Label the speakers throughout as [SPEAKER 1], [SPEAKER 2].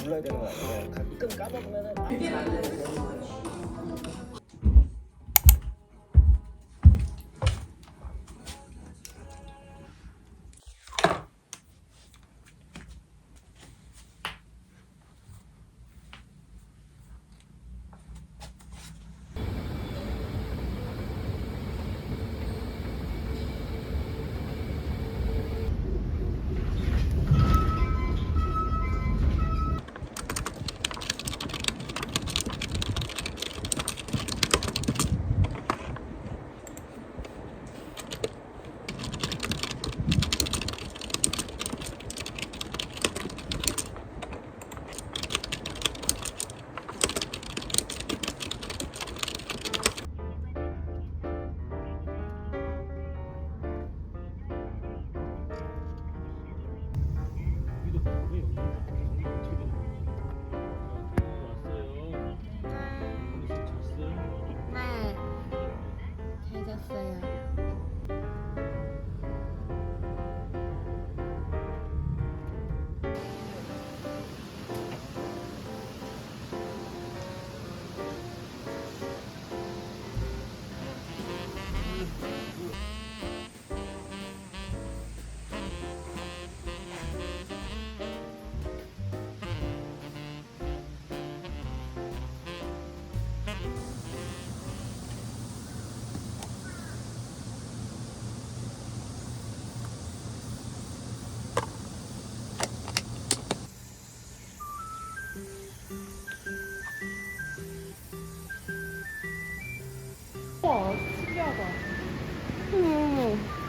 [SPEAKER 1] 불러야 되는 거 아니에요? 가끔 까먹으면은
[SPEAKER 2] 네, 잘 잤어요.
[SPEAKER 3] 와, 신기하다.
[SPEAKER 2] 음.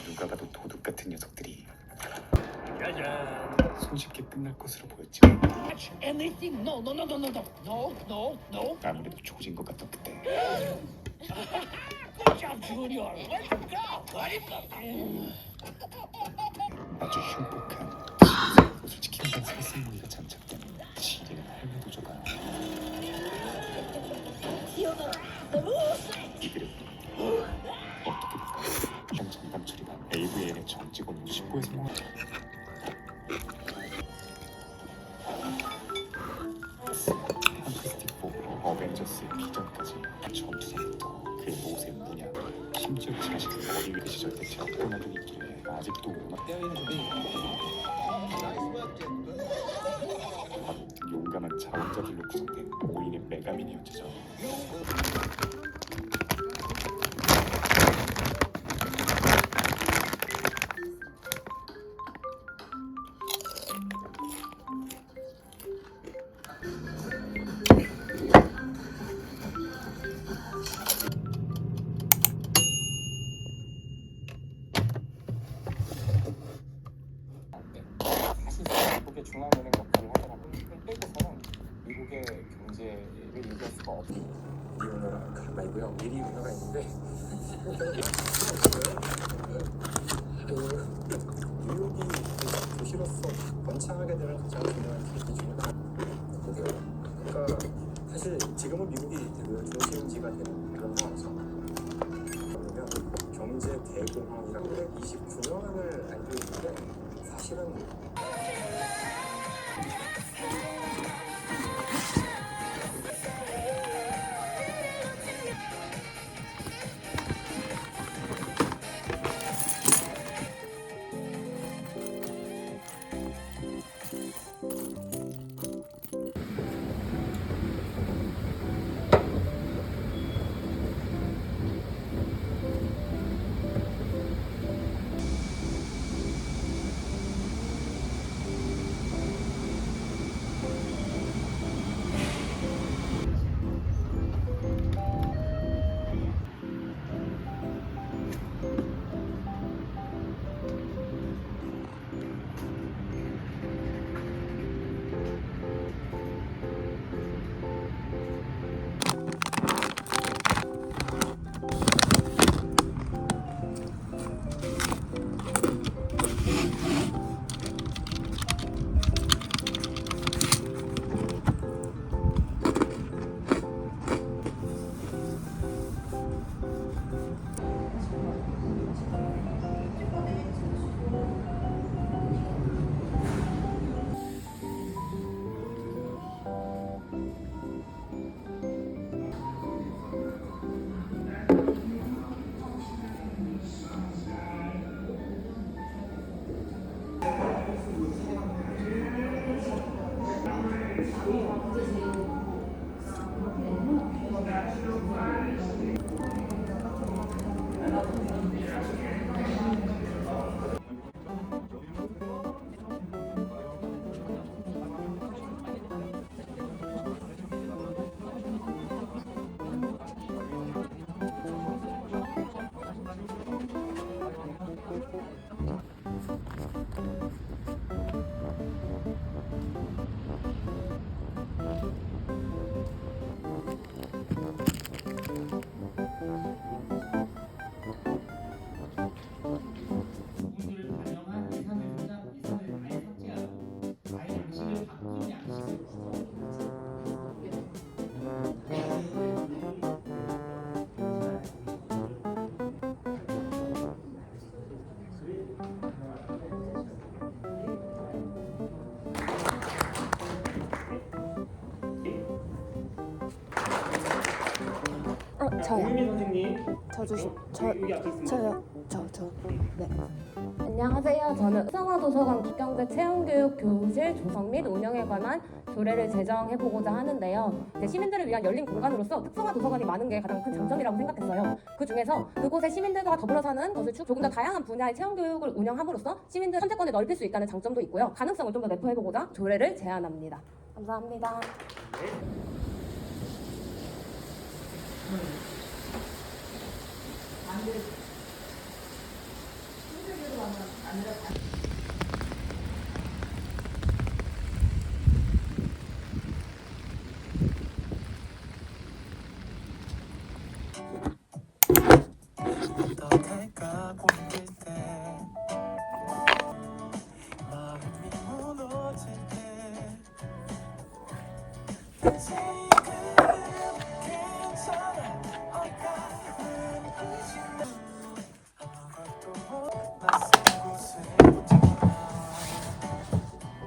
[SPEAKER 4] 누가 봐도 도둑 같은 녀석들이
[SPEAKER 1] 짜잔.
[SPEAKER 4] 손쉽게 끝날 것으로 보였지.
[SPEAKER 1] Anything? No, no, no, no, no, no, no, no, no.
[SPEAKER 4] 아무래도 조진 것 같던 그때
[SPEAKER 1] Good job, Junior. Let's go. buddy.
[SPEAKER 4] 아주 흉폭한 솔직히 한 살생머리가 장착된 지리는 할매도저가 이들은 어떻게 현 전담 처리반 AVN의 정직원 60호에 성공하죠. 판타스틱 4, 어벤져스의 비전까지 전투상부터 그의 모세 문양 심지어 자신의 머리 위 시절 대체 어떤 아들이 있길래 아직도 오만 바로 용감한 자원자들로 구성된 5인의 메가미니언즈죠. 미국의 중앙은행 역할을 하더라고요. 빼고서는 미국의 경제를 얘기할 수가 없어요. 미리 은어가 말고요. 미리 은어가 있는데 뉴욕이 도시로서 번창하게 되는 가장 중요한 계기 중에 하나고요. 그러니까 사실 지금은 미국이 그 중심지가 되는 그런 상황에서 그러면 경제 대공황이라고 29년을 알고 있는데 사실은
[SPEAKER 5] 부분들을 반영한 이산을 조작, 이산을 아예 삭제하고 아예 양식을 바꾼 양식으로
[SPEAKER 2] 저요.
[SPEAKER 5] 고민미 선생님
[SPEAKER 2] 저 주시.
[SPEAKER 5] 여기 앞에 있습니다.
[SPEAKER 2] 저요. 저. 네. 안녕하세요. 저는 특성화도서관 국경제 체험교육 교실 조성 및 운영에 관한 조례를 제정해보고자 하는데요. 이제 시민들을 위한 열린 공간으로서 특성화도서관이 많은 게 가장 큰 장점이라고 생각했어요. 그 중에서 그곳에 시민들과 더불어 사는 것을 조금 더 다양한 분야의 체험교육을 운영함으로써 시민들 선택권을 넓힐 수 있다는 장점도 있고요. 가능성을 좀 더 내포해보고자 조례를 제안합니다. 감사합니다.
[SPEAKER 6] 너네가 보일 때 마음이 무너질 때 지금 괜찮아 어디가 눈부시면 아무것도 낯선 곳에 있잖아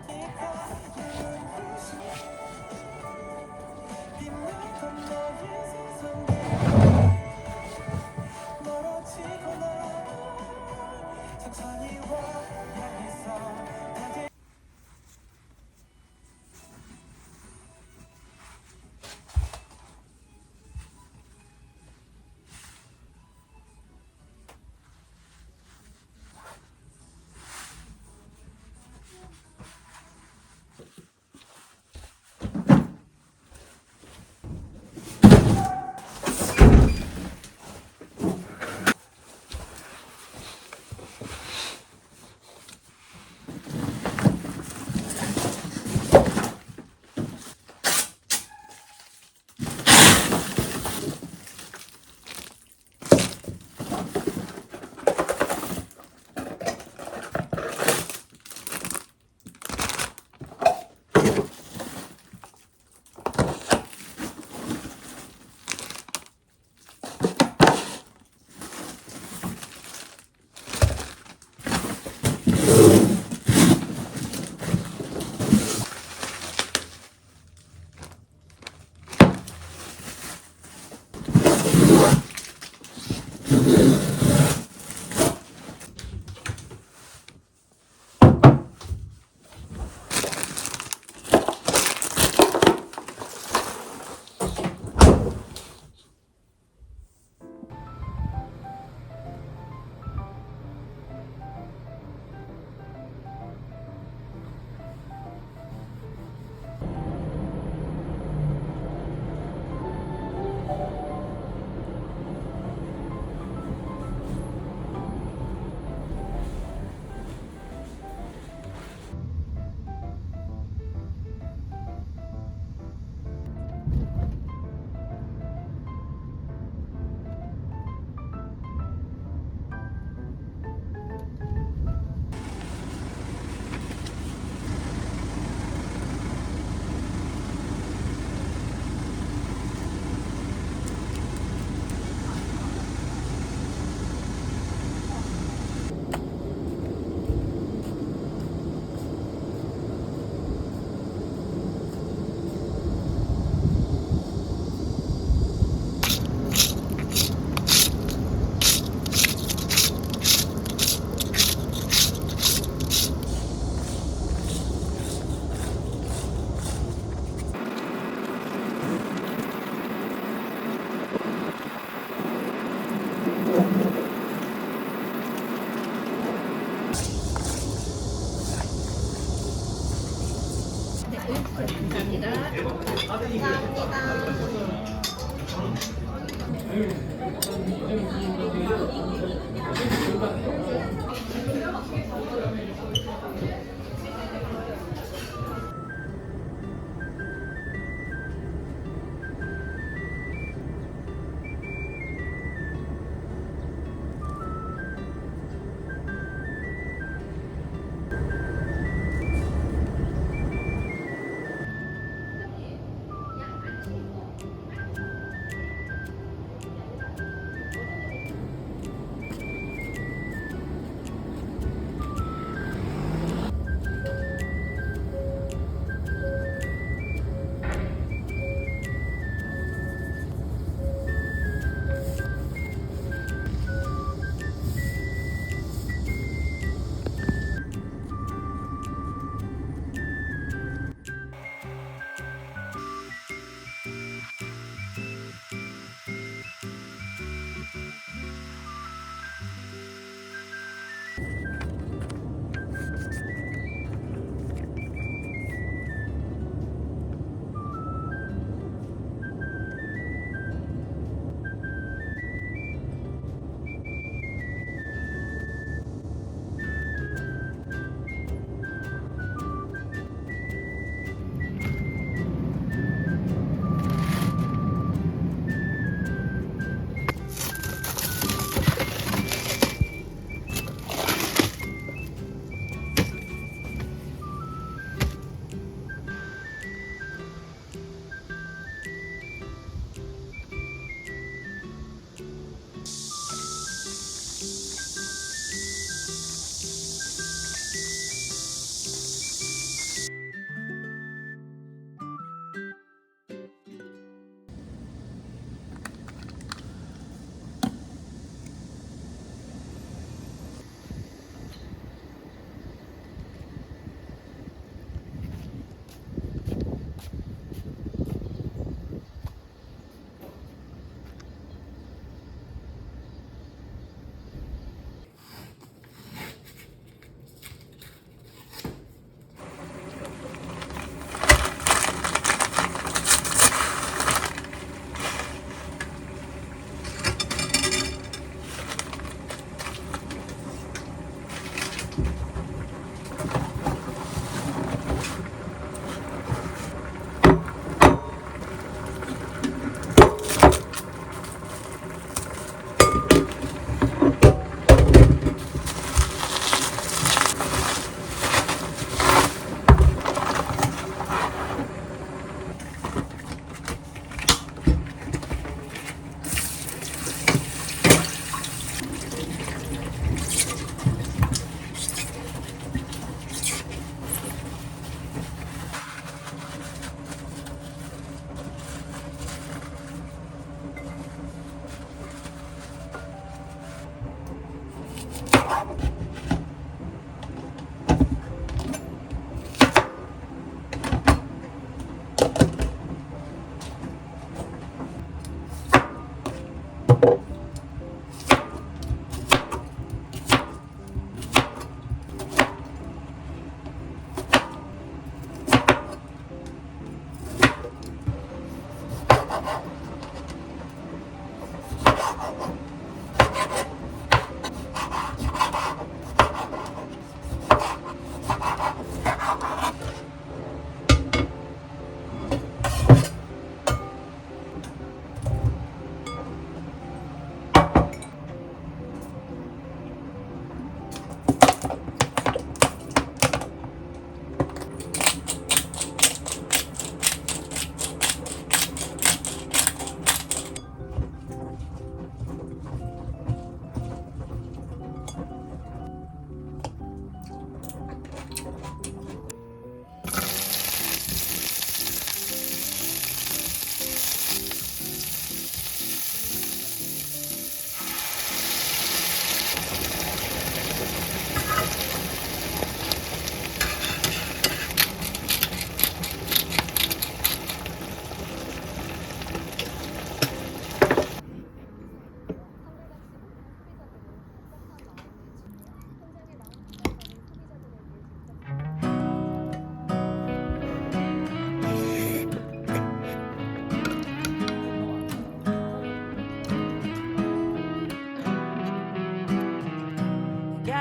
[SPEAKER 6] 네가 눈부시면 빛나던 너의 세상에 멀어지거나 천천히 와 향해서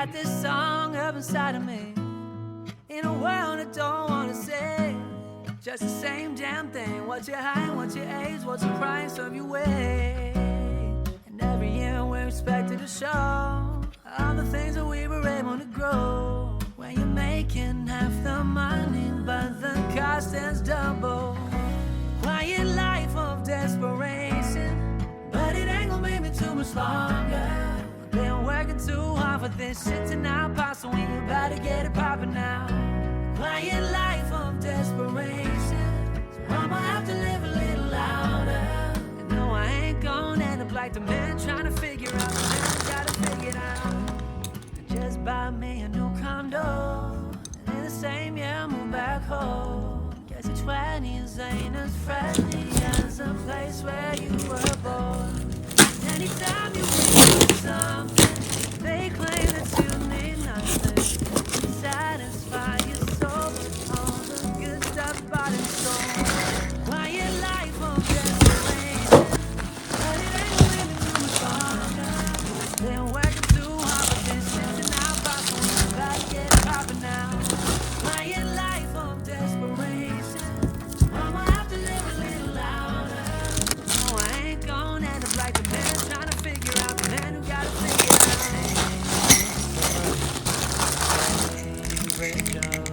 [SPEAKER 6] write this song up inside of me, in a world I don't wanna say. Just the same damn thing. What's your height, what's your age, what's the price of your wage? And every year we're expected to show all the things that we were able to grow. When you're making half the money, but the cost is double. Quiet life of desperation, but it ain't gonna make me too much longer. Been working too hard for this shit to not pop, so we better get it poppin' now. Quiet life of desperation, so I'ma have to live a little louder. And no, I ain't gonna end up like the man trying to figure out. The man gotta figure it out. Just buy me a new condo, and in the same year move back home. Guess your 20s ain't as friendly as a place where you were born. Anytime you need something, they claim that you need nothing to satisfy your soul, but all the good stuff bought and sold. Quiet life of desperation, but it ain't gonna live too much longer. Been working too hard for this shit to not pop, so we gotta get it poppin' now. Quiet life of desperation, I'ma have to live a little louder. No, I ain't gonna end up like the man trying to figure out, the man who gotta figure it out. Favorite joke,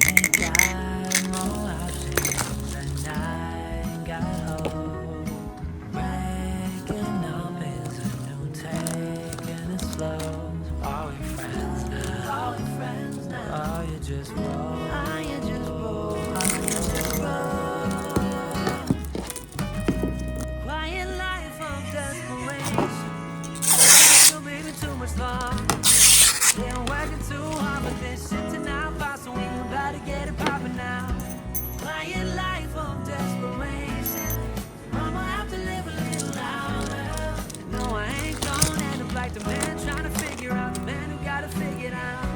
[SPEAKER 6] ain't got more options and I ain't got hope. Breaking up is a new taking it slow. Are we friends now? Are we friends now? Are you just broke? Are you just broke? Are you just broke? Quiet life of desperation, you'll leave it too much longer. Been working too hard for this shit to not pop, so we about to get it poppin' now. Quiet life of desperation, I'ma have to live a little louder. No, I ain't gonna end up like the man trying to figure out, the man who gotta figure it out.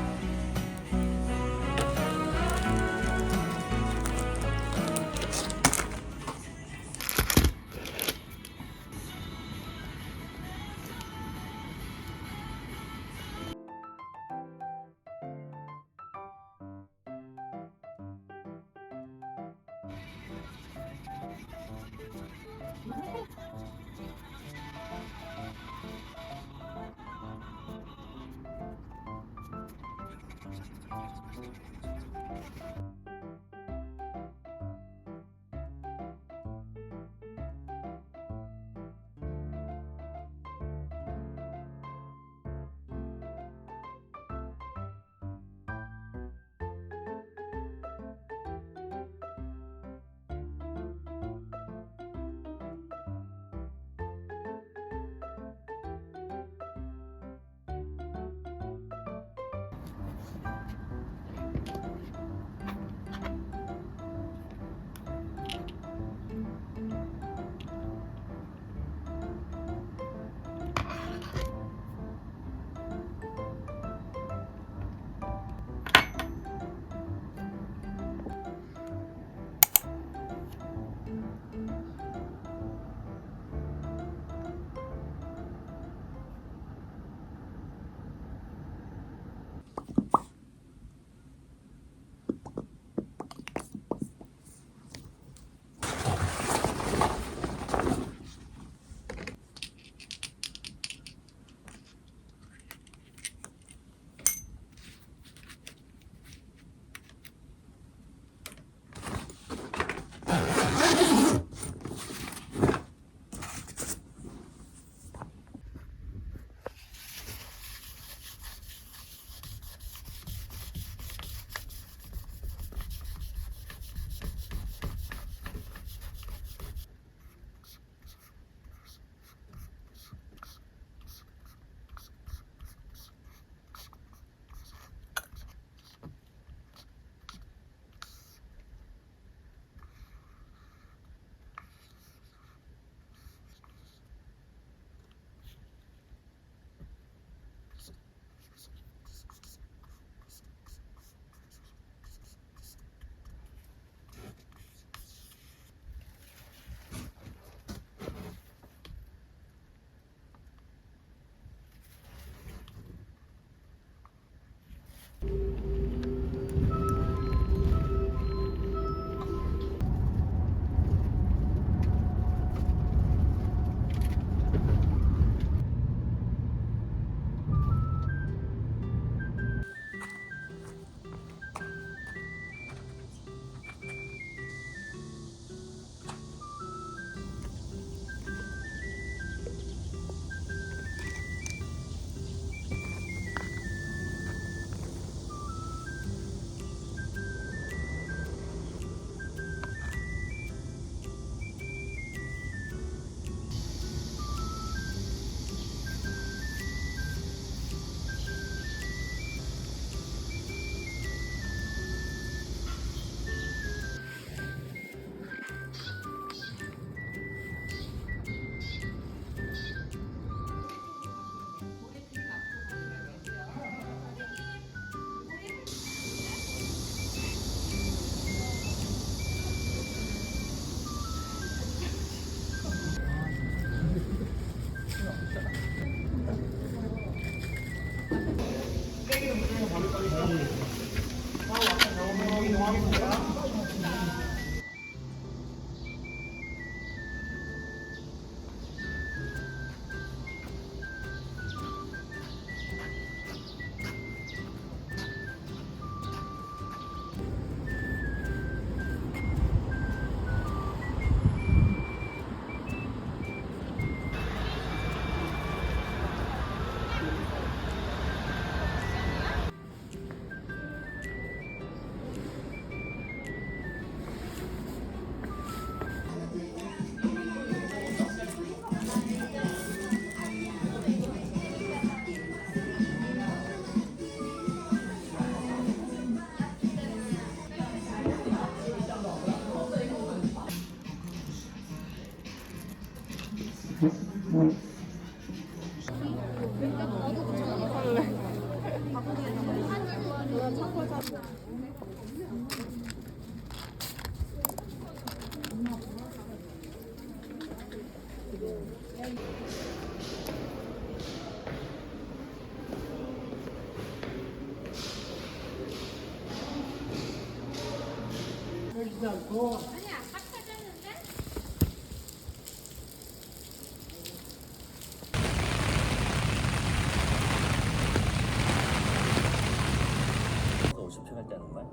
[SPEAKER 7] 50초 할 때 하는 거야?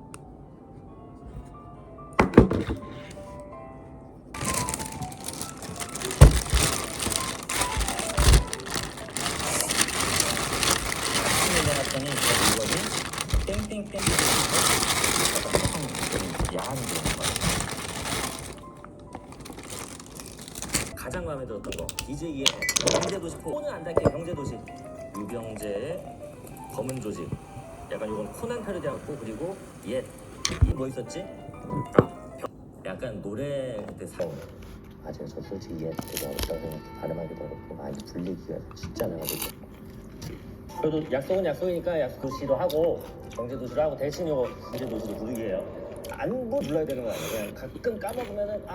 [SPEAKER 7] 내놨더니 이거지 땡땡땡 야한 게 있는 거야. 가장 마음에 들었던 거 기재기에 경제도시 포는 안 닿게 경제도시 유병재 검은 조직 약간 이건 코난 타르디아고 그리고 이 뭐 있었지? 약간 노래 그때 맞아요. 저 솔직히 되게 어렵다고 생각해. 발음하기도 어렵고 많이 불리기가 쉽지 않아가지고 그래도 약속은 약속이니까 약속도시로 하고 경제도시로 하고 대신 이거 경제도시로 부르기 해요. 안 불러야 되는 거 아니에요. 그냥 가끔 까먹으면은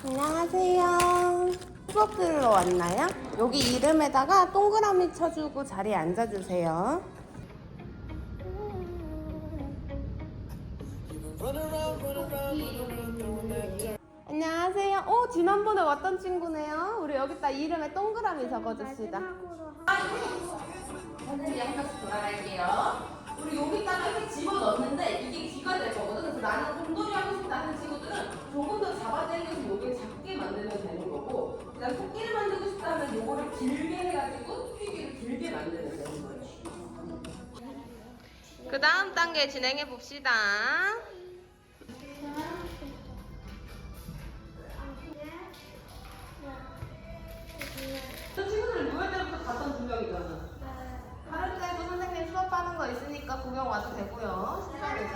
[SPEAKER 8] 안녕하세요. 수업 들으러 왔나요? 여기 이름에다가 동그라미 쳐주고 자리에 앉아주세요. 안녕하세요. 지난번에 왔던 친구네요. 우리 여기다 이름에 동그라미 적어줍시다. 선생님이 한 번씩 돌아갈게요. 우리 여기다가 이렇게 집어넣는데 이게 귀가 될 거거든. 그래서 나는 곰돌이 하고 싶다는 친구들은 조금 더 잡아당겨서 여기를 작게 만들면 되는 거고, 그다음 토끼를 만들고 싶다면 요거를 길게 해가지고 토끼를 길게 만들면 되는 거예요. 그 다음 단계 진행해 봅시다. 저 친구들은 노예 때부터 갔던 두 명이잖아. 다른 때도 선생님 수업하는 거 있으니까 구경 와도 되고요. 신나게서.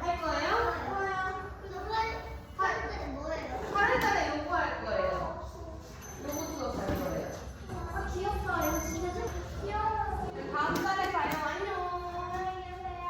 [SPEAKER 8] 할 거예요? 좋아요. 뭐예요? 8월달에 요거 할 거예요. 요거 수업 할 거예요. 귀엽다. 이거 진짜 좀 귀여워. 다음 달에 봐요. 안녕. 안녕히 계세요.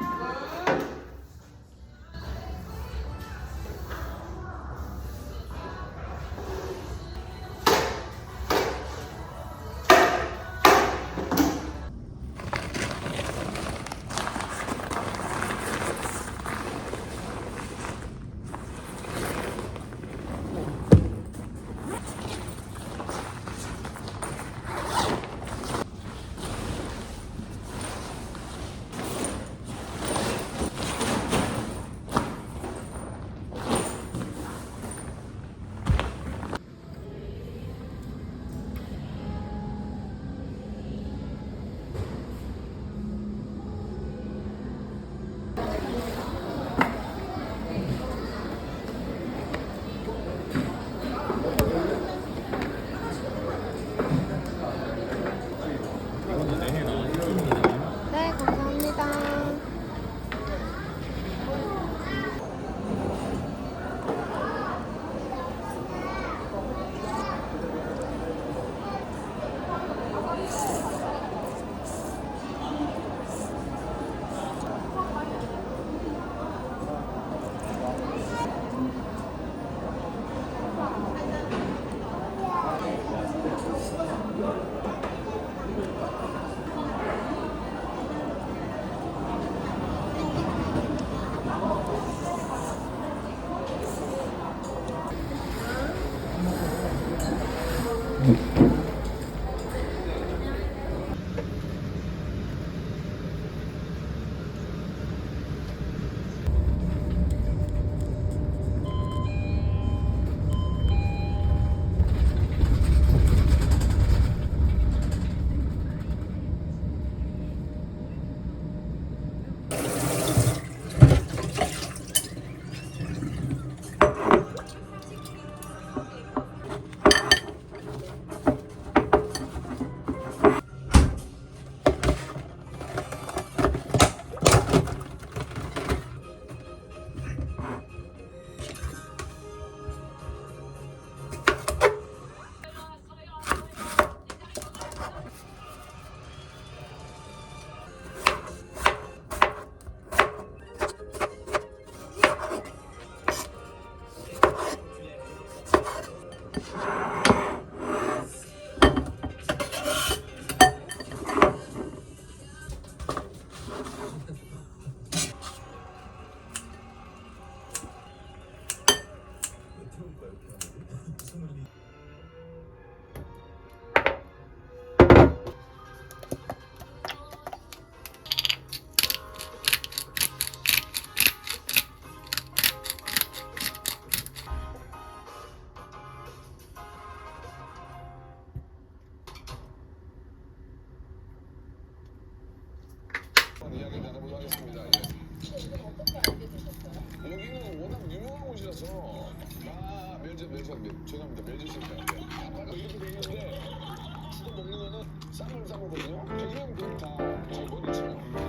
[SPEAKER 9] 이야기 나눠보도록 하겠습니다. 여기는 워낙 유명한 곳이라서 죄송합니다. 멸젓입니다. 아까 이렇게 돼 있는데 주로 먹는 거는 쌈을 싸먹거든요. 그냥 다 저희 머리처럼.